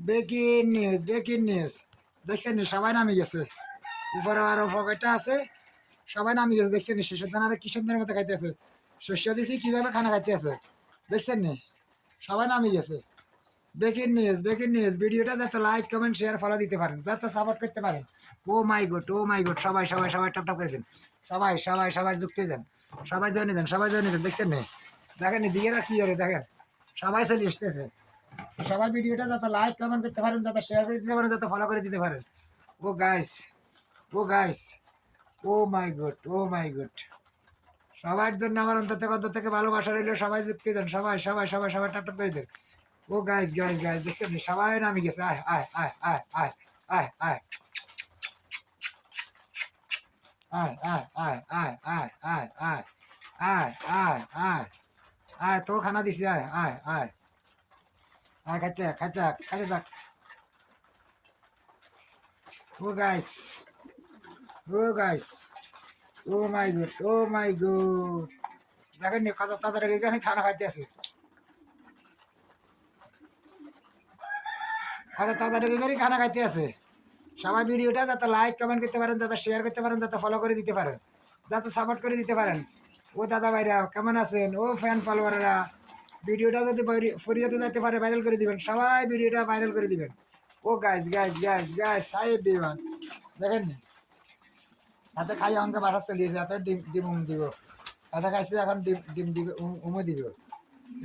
breaking news দেখছেন নি সবাই নামে গেছে উপরে আরো পকেটটা আছে সবাই নামে গেছে দেখছেন নি শিশুর দানা কি সুন্দর মতো খাইতে আছে শস্য দিছি কিভাবে খানা খাইতে আছে দেখছেন নি সবাই নামে গেছে ব্রেকিং নিউজ ভিডিওটা যাতে লাইক কমেন্ট শেয়ার ফলো দিতে পারেন যাতে সাপোর্ট করতে পারেন ও মাই গড সবাই সবাই সবাই টপ টপ করেছেন সবাই সবাই সবাই যুক্ত যান সবাই জয়েন দেন সবাই জয়েন দেন দেখছেন নি দেখেন নি দিকে কি করে দেখেন সবাই চলে আসতেছে সবাই ভিডিওটা যাতে লাইক কমেন্ট করতে পারেন যাতে শেয়ার করে দিতে পারেন যাতে ফলো করে দিতে পারেন ও গাইস ও গাইস ও মাই গড সবার জন্য আমার অন্তর থেকে ভালোবাসা রইল সবাই যুক্ত যান সবাই সবাই সবাই সবাই টপ টপ করে দেন ও গাইস দেখছেন সবাই নামি গেছে আয় আয় আয় আয় আয় আয় আয় আয় আয় আয় আয় আয় আয় আয় আয় আয় আয় আয় তো খানা দিছি আয় আয় আয় আয় খাইতে খাইতে খাইতে থাক ও গাইস ও মাই গড দেখেন কত তাড়াতাড়ি এখানে খানা খাইতে আছে কত তাড়াতাড়ি করে খানা খাইতে আছে সবাই ভিডিওটা যাতে লাইক কমেন্ট করতে পারেন যাতে শেয়ার করতে পারেন যাতে ফলো করে দিতে পারেন যাতে সাপোর্ট করে দিতে পারেন ও দাদা ভাইরা কেমন আছেন ও ফ্যান ফলোয়াররা ভিডিওটা যদি ফরিয়াতে যেতে পারে ভাইরাল করে দিবেন সবাই ভিডিওটা ভাইরাল করে দিবেন ও গাইস হাই এভরিওয়ান দেখেন হাতে খাই আমাকে বাসা চলিয়েছে হাতে ডিম ডিম দিব হাতে খাইছে এখন ডিম ডিম দিবে উমো দিব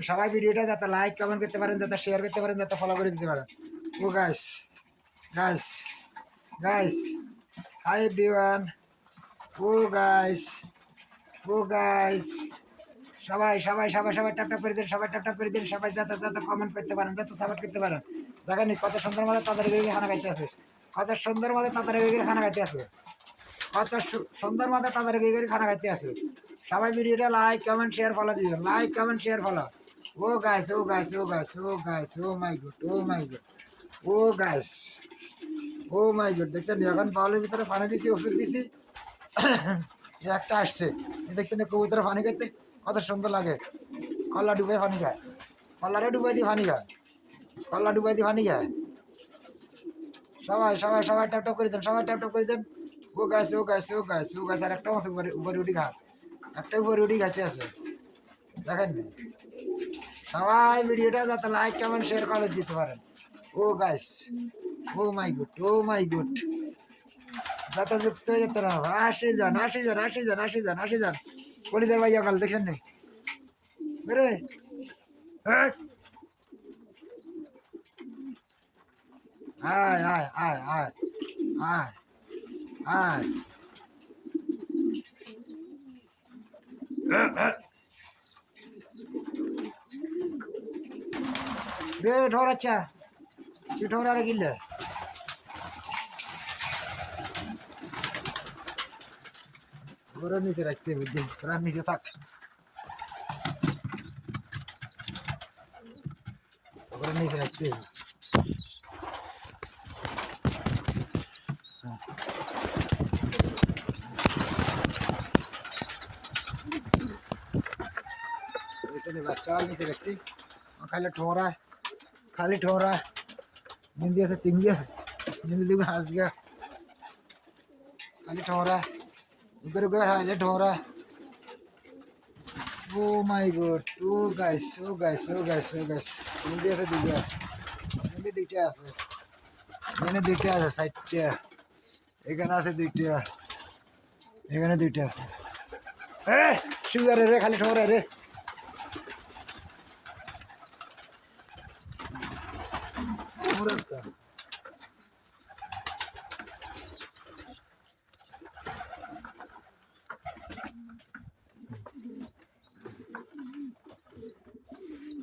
সবাই ভিডিওটা যাতে লাইক কমেন্ট করতে পারেন যাতে শেয়ার করতে পারেন যাতে ফলো করে দিতে পারেন ও গাইস হাই এভরিওয়ান ও গাইস সবাই সবাই সবাই সবাই ট্যাপ ট্যাপ করে দিন সবাই ট্যাপ ট্যাপ করে দিন সবাই যাতে যাতে কমেন্ট করতে পারেন যাতে সাপোর্ট করতে পারেন দেখেন কত সুন্দর মতো তাদের খানা খাইতে আছে কত সুন্দর মতো তাদের খানা খাইতে আছে কত সুন্দর মতো তাদের খানা খাইতে আছে সবাই ভিডিওটা লাইক কমেন্ট শেয়ার ফলো দিবেন লাইক কমেন্ট শেয়ার ফলো ও গাইস ও মাই গড দেখছেন এখন বাউলের ভিতরে পানি দিছি ওষুধ দিছি একটা আসছে দেখছেন কবুতরে পানি খেতে কত সুন্দর লাগে কল্লা ডুবাই পানি খায় কল্লারে ডুবাই দিয়ে পানি খায় কল্লা ডুবাই দিয়ে পানি খায় সবাই সবাই সবাই ট্যাপ ট্যাপ করে দেন সবাই ট্যাপ ট্যাপ করে দেন ও গাছ আর একটা মাছ উপরে উঠি খা একটা উপরে উঠি খাইতে আছে দেখেন সবাই ভিডিওটা যাতে লাইক কমেন্ট শেয়ার করে দিতে পারেন ও গাইস ও মাই গুড যাতে যুক্ত হয়ে যেত না আসি যান পলিদের ভাইয়া কাল দেখছেন নি বেরে আয় আয় আয় আয় আয় আয় রে ঠোর আচ্ছা তুই ঠোর আর গিলে ঘরের নিচে রাখতে বুঝলি ঘরের নিচে থাক ঘরের নিচে রাখতে বাচ্চা নিচে রাখছি খালি ঠোরা নিন্দি আছে তিন গিয়া নিন্দি দিব হাস গিয়া খালি ঠোরা उधर हाइले ढोरा oh my god oh guys Hindi আছে দুইটা হিন্দি দুইটা আছে এখানে দুইটা আছে সাইডটা এখানে আছে দুইটা এখানে দুইটা আছে এ সুগার রে খালি ঠোরা রে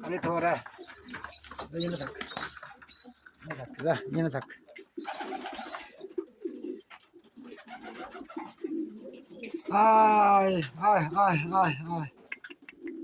খালি ঠোরা থাক থাক আয় আয় আয় আয় আয়